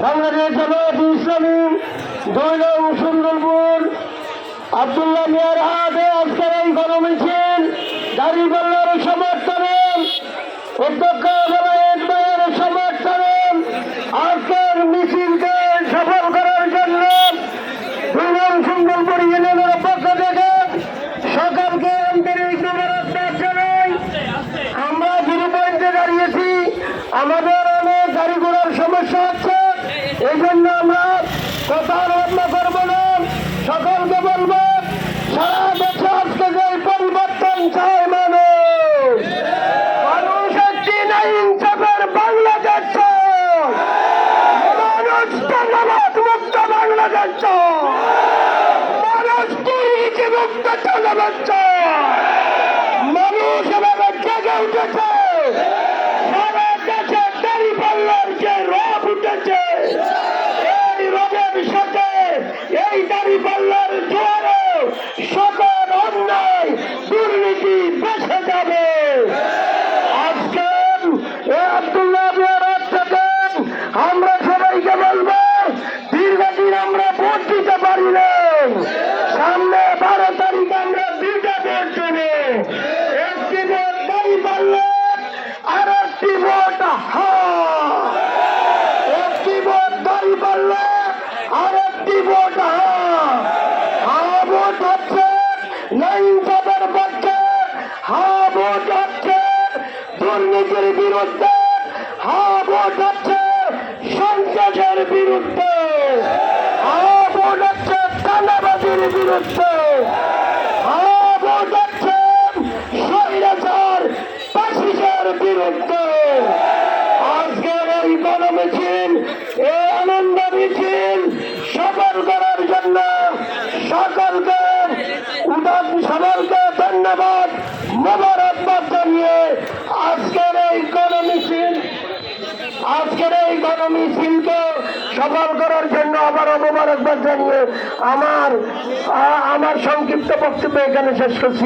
বাংলাদেশ জামায়াতে ইসলামী 2 নং সুন্দরপুর আব্দুল্লাহ মিয়ার হাতে আজকের এই গণমিছিল দাঁড়িপাল্লার সমর্থনে অধ্যক্ষ বেলায়েত ভাইয়ের সমর্থনে আজকের মিছিলকে সফল করার জন্য 2 নং সুন্দরপুর ইউনিয়নের পক্ষ থেকে সকলকে আন্তরিক মোবারকবাদ জানাই। আমরা 0 পয়েন্টে দাঁড়িয়েছি, আমাদের অনেক গাড়ি ঘোড়ার সমস্যা হচ্ছে, এই জন্য আমরা কথা আলোচনা করবো না। সকলকে বলবো সারা দেশে আজকে যে পরিবর্তন চায় মানুষ একটি নাই ইনসাফের বাংলাদেশ চায়, মানুষ ধন্যবাদ মুক্ত বাংলাদেশ চায়, মানুষ দুর্নীতি মুক্ত ধন্যবাদ চায়, মানুষ এভাবে জেগে উঠেছে। সারা দেশে দাঁড়িপাল্লার যে রব উঠেছে, এই রবের সাথে এই দাঁড়িপাল্লার জোয়ারে সকল অন্যায় দুর্নীতি বেঁচে যাবে। আজকে আব্দুল্লাহ মিয়ার হাত থেকে আমরা সবাইকে বলবো, দীর্ঘদিন আমরা ভোট দিতে পারি না, সামনে 12 তারিখ আমরা 2টা ভোট দেবো। একটি ভোট দাঁড়িপাল্লা আর একটি ভোট একটি ভোট দাঁড়িপাল্লা আর একটি ভোট ভোট হচ্ছে ইনসাফের পক্ষে, ভোট হচ্ছে দুর্নীতির বিরুদ্ধে, ভোট হচ্ছে সন্ত্রাসের বিরুদ্ধে, ভোট হচ্ছে চাঁদাবাজির বিরুদ্ধে, ভোট হচ্ছে স্বৈরাচার ফাসিস্টের বিরুদ্ধে। আজকের এই গণমিছিল, এই আনন্দ মিছিল সফল করার জন্য সকলকে ধন্যবাদ মোবারকবাদ জানিয়ে আজকের এই গণমিছিলকে সফল করার জন্য আবারও মোবারকবাদ জানিয়ে আমার সংক্ষিপ্ত বক্তব্য এখানে শেষ করছি।